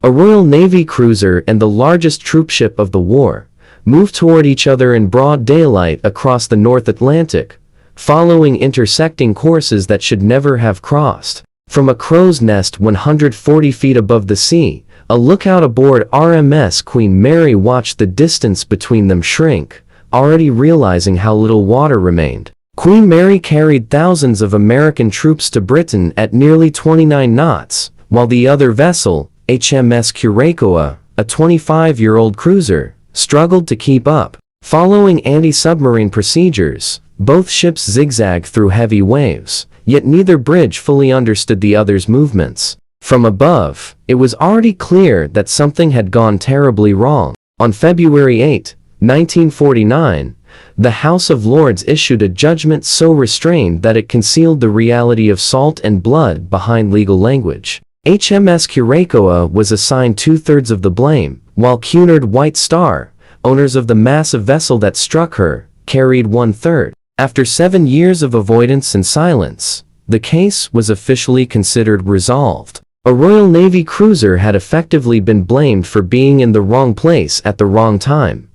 A Royal Navy cruiser and the largest troopship of the war moved toward each other in broad daylight across the North Atlantic, following intersecting courses that should never have crossed. From a crow's nest 140 feet above the sea, a lookout aboard RMS Queen Mary watched the distance between them shrink, already realizing how little water remained. Queen Mary carried thousands of American troops to Britain at nearly 29 knots, while the other vessel, HMS Curacoa, a 25-year-old cruiser, struggled to keep up. Following anti-submarine procedures, both ships zigzagged through heavy waves, yet neither bridge fully understood the other's movements. From above, it was already clear that something had gone terribly wrong. On February 8, 1949, the House of Lords issued a judgment so restrained that it concealed the reality of salt and blood behind legal language. HMS Curacoa was assigned 2/3 of the blame, while Cunard White Star, owners of the massive vessel that struck her, carried 1/3. After 7 years of avoidance and silence, the case was officially considered resolved. A Royal Navy cruiser had effectively been blamed for being in the wrong place at the wrong time,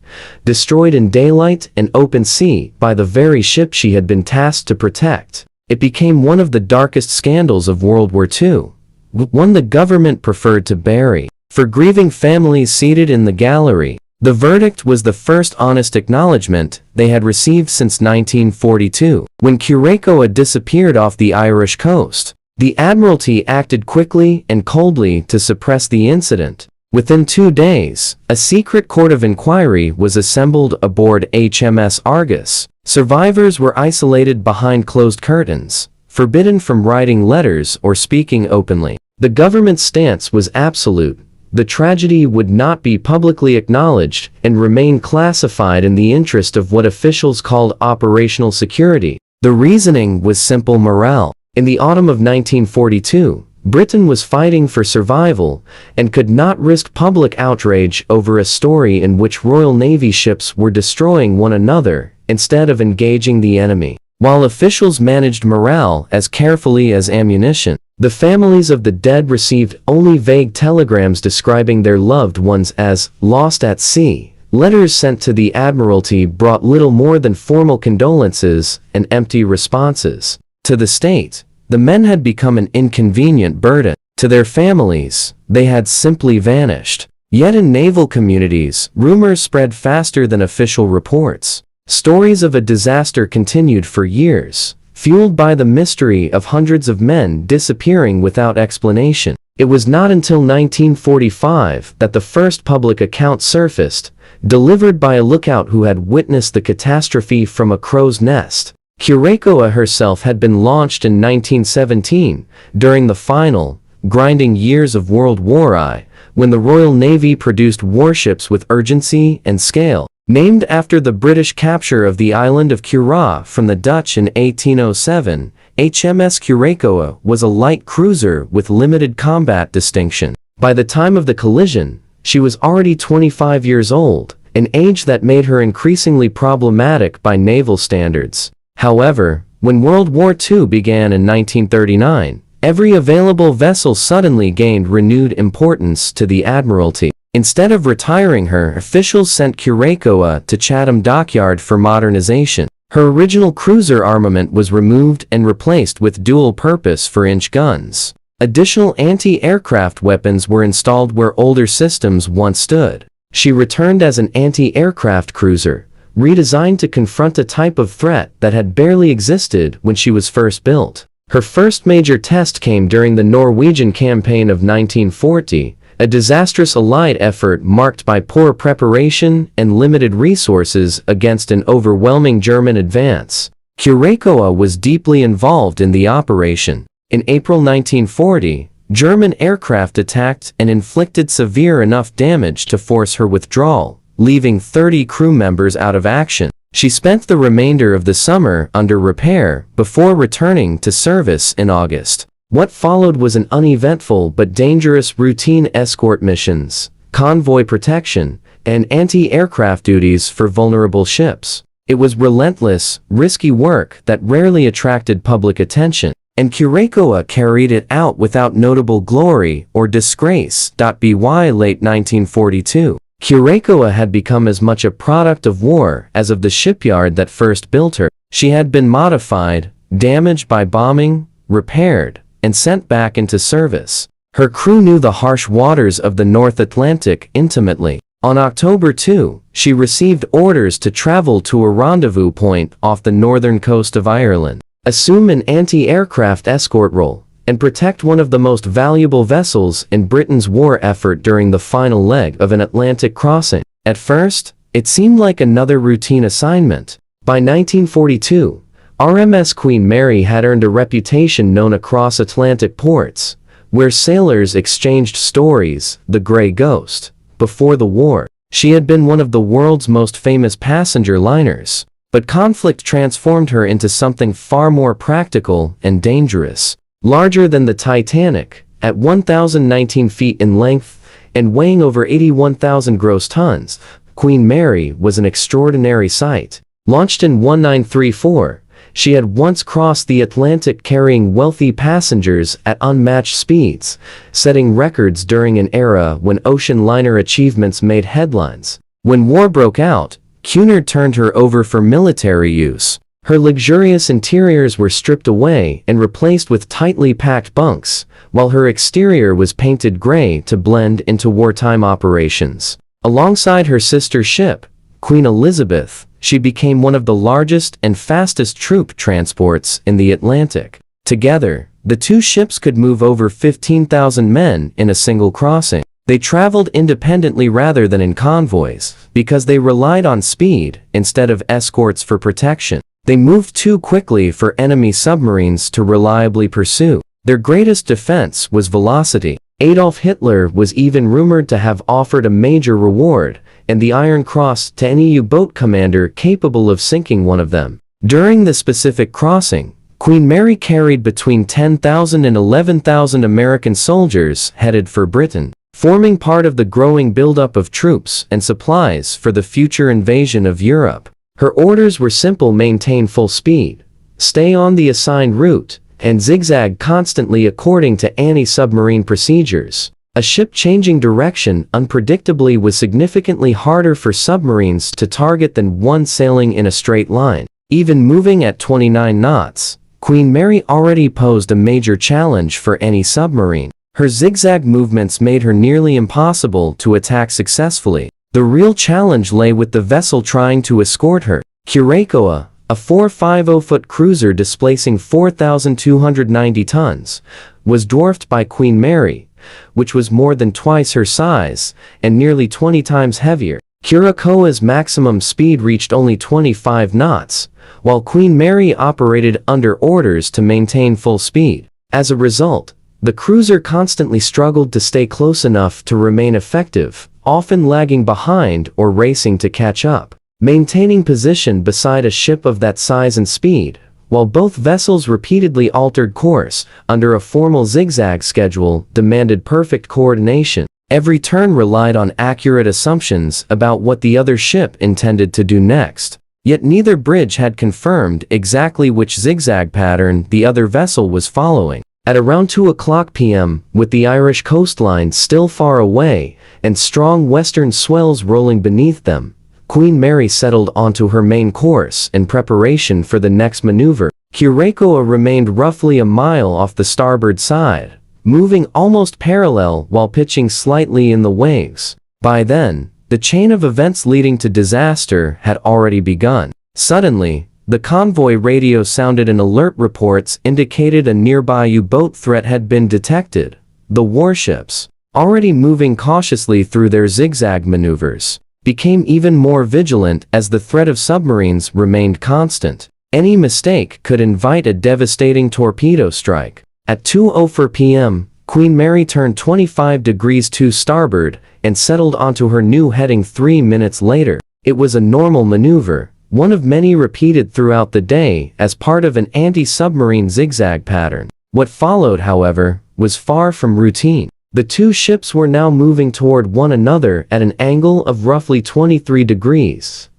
destroyed in daylight and open sea by the very ship she had been tasked to protect. It became one of the darkest scandals of World War II, one the government preferred to bury. For grieving families seated in the gallery, the verdict was the first honest acknowledgement they had received since 1942. When Curacoa disappeared off the Irish coast, the Admiralty acted quickly and coldly to suppress the incident. Within 2 days, a secret court of inquiry was assembled aboard HMS Argus. Survivors were isolated behind closed curtains, forbidden from writing letters or speaking openly. The government's stance was absolute. The tragedy would not be publicly acknowledged and remain classified in the interest of what officials called operational security. The reasoning was simple: morale. In the autumn of 1942, Britain was fighting for survival and could not risk public outrage over a story in which Royal Navy ships were destroying one another instead of engaging the enemy. While officials managed morale as carefully as ammunition, the families of the dead received only vague telegrams describing their loved ones as lost at sea. Letters sent to the Admiralty brought little more than formal condolences and empty responses. To the state, the men had become an inconvenient burden. To their families, they had simply vanished. Yet in naval communities, rumors spread faster than official reports. Stories of a disaster continued for years, fueled by the mystery of hundreds of men disappearing without explanation. It was not until 1945 that the first public account surfaced, delivered by a lookout who had witnessed the catastrophe from a crow's nest. Curacoa herself had been launched in 1917, during the final, grinding years of World War I, when the Royal Navy produced warships with urgency and scale. Named after the British capture of the island of Cura from the Dutch in 1807, HMS Curacoa was a light cruiser with limited combat distinction. By the time of the collision, she was already 25 years old, an age that made her increasingly problematic by naval standards. However, when World War II began in 1939, every available vessel suddenly gained renewed importance to the Admiralty. Instead of retiring her, officials sent Curacoa to Chatham Dockyard for modernization. Her original cruiser armament was removed and replaced with dual-purpose 4-inch guns. Additional anti-aircraft weapons were installed where older systems once stood. She returned as an anti-aircraft cruiser, redesigned to confront a type of threat that had barely existed when she was first built. Her first major test came during the Norwegian campaign of 1940, a disastrous Allied effort marked by poor preparation and limited resources against an overwhelming German advance. Curacoa was deeply involved in the operation. In April 1940, German aircraft attacked and inflicted severe enough damage to force her withdrawal, leaving 30 crew members out of action. She spent the remainder of the summer under repair before returning to service in August. What followed was an uneventful but dangerous routine escort missions, convoy protection, and anti-aircraft duties for vulnerable ships. It was relentless, risky work that rarely attracted public attention. and Curacoa carried it out without notable glory or disgrace. By late 1942, Curacoa had become as much a product of war as of the shipyard that first built her. She had been modified, damaged by bombing, repaired, and sent back into service. Her crew knew the harsh waters of the North Atlantic intimately. On October 2, she received orders to travel to a rendezvous point off the northern coast of Ireland, assume an anti-aircraft escort role, and protect one of the most valuable vessels in Britain's war effort during the final leg of an Atlantic crossing. At first, it seemed like another routine assignment. By 1942, RMS Queen Mary had earned a reputation known across Atlantic ports, where sailors exchanged stories, the Grey Ghost. Before the war, she had been one of the world's most famous passenger liners, but conflict transformed her into something far more practical and dangerous. Larger than the Titanic, at 1,019 feet in length and weighing over 81,000 gross tons, Queen Mary was an extraordinary sight. Launched in 1934, she had once crossed the Atlantic carrying wealthy passengers at unmatched speeds, setting records during an era when ocean liner achievements made headlines. When war broke out, Cunard turned her over for military use. Her luxurious interiors were stripped away and replaced with tightly packed bunks, while her exterior was painted gray to blend into wartime operations. Alongside her sister ship, Queen Elizabeth, she became one of the largest and fastest troop transports in the Atlantic. Together, the two ships could move over 15,000 men in a single crossing. They traveled independently rather than in convoys, because they relied on speed instead of escorts for protection. They moved too quickly for enemy submarines to reliably pursue. Their greatest defense was velocity. Adolf Hitler was even rumored to have offered a major reward, and the Iron Cross, to any U-boat commander capable of sinking one of them. During the specific crossing, Queen Mary carried between 10,000 and 11,000 American soldiers headed for Britain, forming part of the growing buildup of troops and supplies for the future invasion of Europe. Her orders were simple: maintain full speed, stay on the assigned route, and zigzag constantly according to anti-submarine procedures. A ship changing direction unpredictably was significantly harder for submarines to target than one sailing in a straight line. Even moving at 29 knots, Queen Mary already posed a major challenge for any submarine. Her zigzag movements made her nearly impossible to attack successfully. The real challenge lay with the vessel trying to escort her. Curacoa, a 450-foot cruiser displacing 4,290 tons, was dwarfed by Queen Mary, which was more than twice her size and nearly 20 times heavier. Curacoa's maximum speed reached only 25 knots, while Queen Mary operated under orders to maintain full speed. As a result, the cruiser constantly struggled to stay close enough to remain effective, often lagging behind or racing to catch up. Maintaining position beside a ship of that size and speed, while both vessels repeatedly altered course under a formal zigzag schedule, demanded perfect coordination. Every turn relied on accurate assumptions about what the other ship intended to do next. Yet neither bridge had confirmed exactly which zigzag pattern the other vessel was following. At around 2:00 p.m., with the Irish coastline still far away and strong western swells rolling beneath them, Queen Mary settled onto her main course in preparation for the next maneuver. Curacoa remained roughly a mile off the starboard side, moving almost parallel while pitching slightly in the waves. By then, the chain of events leading to disaster had already begun. Suddenly, the convoy radio sounded and alert reports indicated a nearby U-boat threat had been detected. The warships, already moving cautiously through their zigzag maneuvers, became even more vigilant as the threat of submarines remained constant. Any mistake could invite a devastating torpedo strike. At 2:04 p.m., Queen Mary turned 25 degrees to starboard and settled onto her new heading 3 minutes later. It was a normal maneuver, one of many repeated throughout the day as part of an anti-submarine zigzag pattern. What followed, however, was far from routine. The two ships were now moving toward one another at an angle of roughly 23 degrees,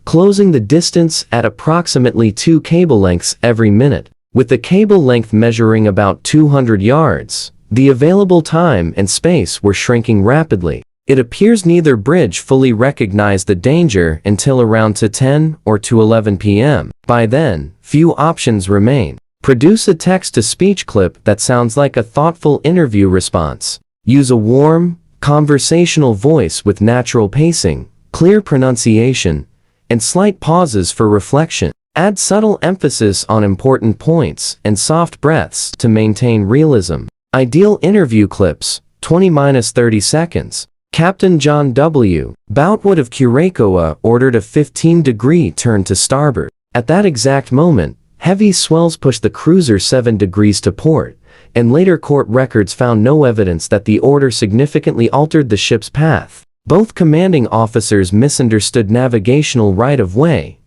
closing the distance at approximately 2 cable lengths every minute. With the cable length measuring about 200 yards, the available time and space were shrinking rapidly. It appears neither bridge fully recognized the danger until around 10 or 11 p.m. By then, few options remain. Produce a text-to-speech clip that sounds like a thoughtful interview response. Use a warm, conversational voice with natural pacing, clear pronunciation, and slight pauses for reflection. Add subtle emphasis on important points and soft breaths to maintain realism. Ideal interview clips, 20-30 seconds. Captain John W. Boutwood of Curacoa ordered a 15-degree turn to starboard. At that exact moment, heavy swells pushed the cruiser 7 degrees to port, and later court records found no evidence that the order significantly altered the ship's path. Both commanding officers misunderstood navigational right-of-way,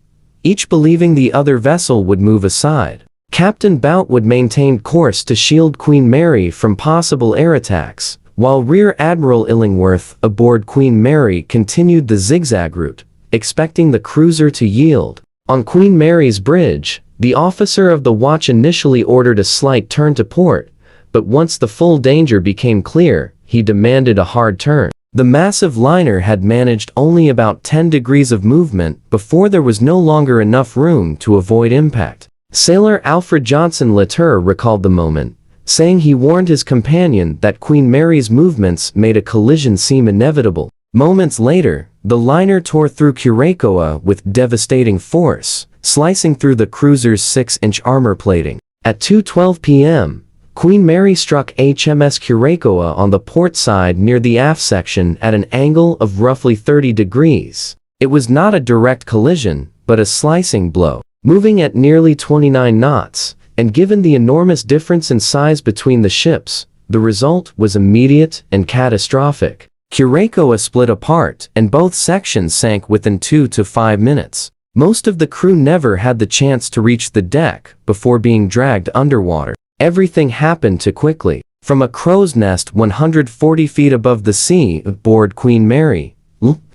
each believing the other vessel would move aside. Captain Boutwood maintained course to shield Queen Mary from possible air attacks, while Rear Admiral Illingworth aboard Queen Mary continued the zigzag route, expecting the cruiser to yield. On Queen Mary's bridge, the officer of the watch initially ordered a slight turn to port, but once the full danger became clear, he demanded a hard turn. The massive liner had managed only about 10 degrees of movement before there was no longer enough room to avoid impact. Sailor Alfred Johnson Latour recalled the moment, saying he warned his companion that Queen Mary's movements made a collision seem inevitable. Moments later, the liner tore through Curacoa with devastating force, slicing through the cruiser's 6-inch armor plating. At 2:12 p.m., Queen Mary struck HMS Curacoa on the port side near the aft section at an angle of roughly 30 degrees. It was not a direct collision, but a slicing blow. Moving at nearly 29 knots, and given the enormous difference in size between the ships, the result was immediate and catastrophic. Curacoa split apart, and both sections sank within 2 to 5 minutes. Most of the crew never had the chance to reach the deck before being dragged underwater. Everything happened too quickly. From a crow's nest 140 feet above the sea aboard Queen Mary,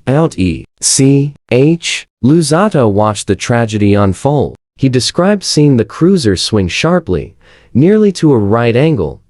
L.E.C.H. Luzzatto watched the tragedy unfold. He described seeing the cruiser swing sharply, nearly to a right angle,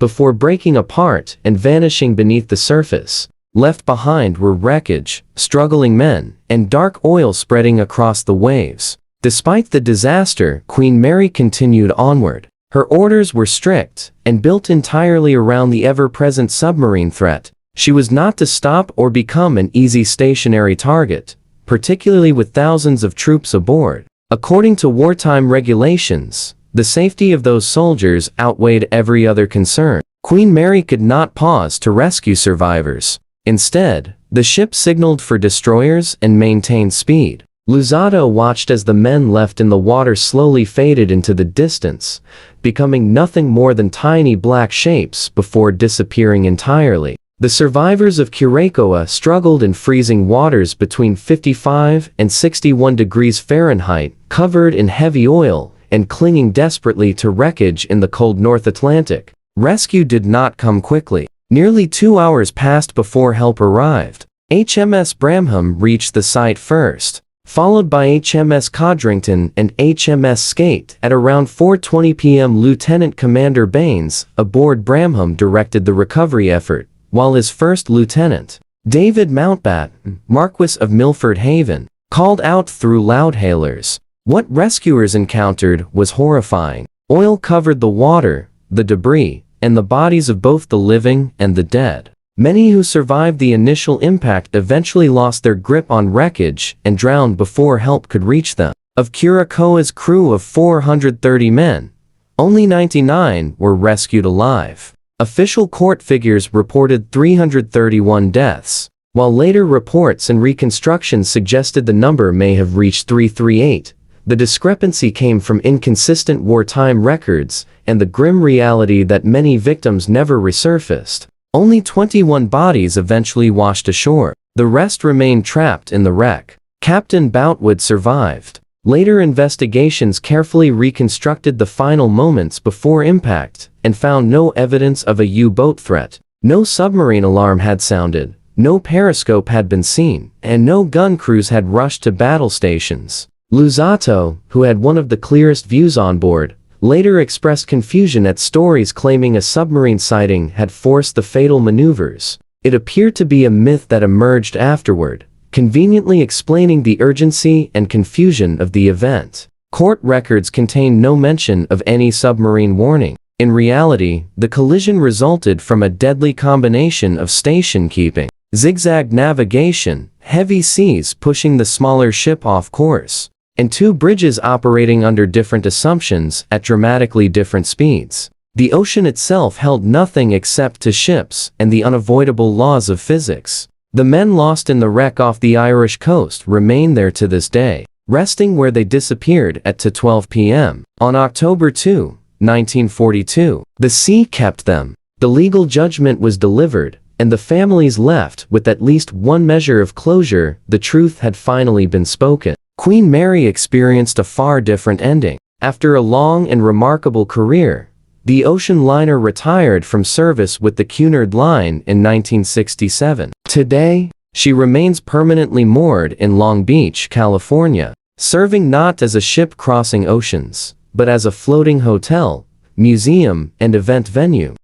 before breaking apart and vanishing beneath the surface. Left behind were wreckage, struggling men, and dark oil spreading across the waves. Despite the disaster, Queen Mary continued onward. Her orders were strict, and built entirely around the ever-present submarine threat. She was not to stop or become an easy stationary target, particularly with thousands of troops aboard. According to wartime regulations, the safety of those soldiers outweighed every other concern. Queen Mary could not pause to rescue survivors. Instead, the ship signaled for destroyers and maintained speed. Luzzatto watched as the men left in the water slowly faded into the distance, becoming nothing more than tiny black shapes before disappearing entirely. The survivors of Curacoa struggled in freezing waters between 55 and 61 degrees Fahrenheit, covered in heavy oil, and clinging desperately to wreckage in the cold North Atlantic. Rescue did not come quickly. Nearly 2 hours passed before help arrived. HMS Bramham reached the site first, followed by HMS Codrington and HMS Skate. At around 4:20 p.m. Lieutenant Commander Baines, aboard Bramham, directed the recovery effort, while his first lieutenant, David Mountbatten, Marquis of Milford Haven, called out through loudhailers. What rescuers encountered was horrifying. Oil covered the water, the debris, and the bodies of both the living and the dead. Many who survived the initial impact eventually lost their grip on wreckage and drowned before help could reach them. Of Curacoa's crew of 430 men, only 99 were rescued alive. Official court figures reported 331 deaths, while later reports and reconstructions suggested the number may have reached 338. The discrepancy came from inconsistent wartime records and the grim reality that many victims never resurfaced. Only 21 bodies eventually washed ashore. The rest remained trapped in the wreck. Captain Boutwood survived. Later investigations carefully reconstructed the final moments before impact and found no evidence of a U-boat threat. No submarine alarm had sounded, no periscope had been seen, and no gun crews had rushed to battle stations. Luzzatto, who had one of the clearest views on board, later expressed confusion at stories claiming a submarine sighting had forced the fatal maneuvers. It appeared to be a myth that emerged afterward, conveniently explaining the urgency and confusion of the event. Court records contain no mention of any submarine warning. In reality, the collision resulted from a deadly combination of station keeping, zigzag navigation, heavy seas pushing the smaller ship off course, and two bridges operating under different assumptions at dramatically different speeds. The ocean itself held nothing except to ships and the unavoidable laws of physics. The men lost in the wreck off the Irish coast remain there to this day, resting where they disappeared at 12 p.m. on October 2, 1942. The sea kept them. The legal judgment was delivered, and the families left with at least one measure of closure. The truth had finally been spoken. Queen Mary experienced a far different ending. After a long and remarkable career, the ocean liner retired from service with the Cunard Line in 1967. Today, she remains permanently moored in Long Beach, California, serving not as a ship crossing oceans, but as a floating hotel, museum, and event venue.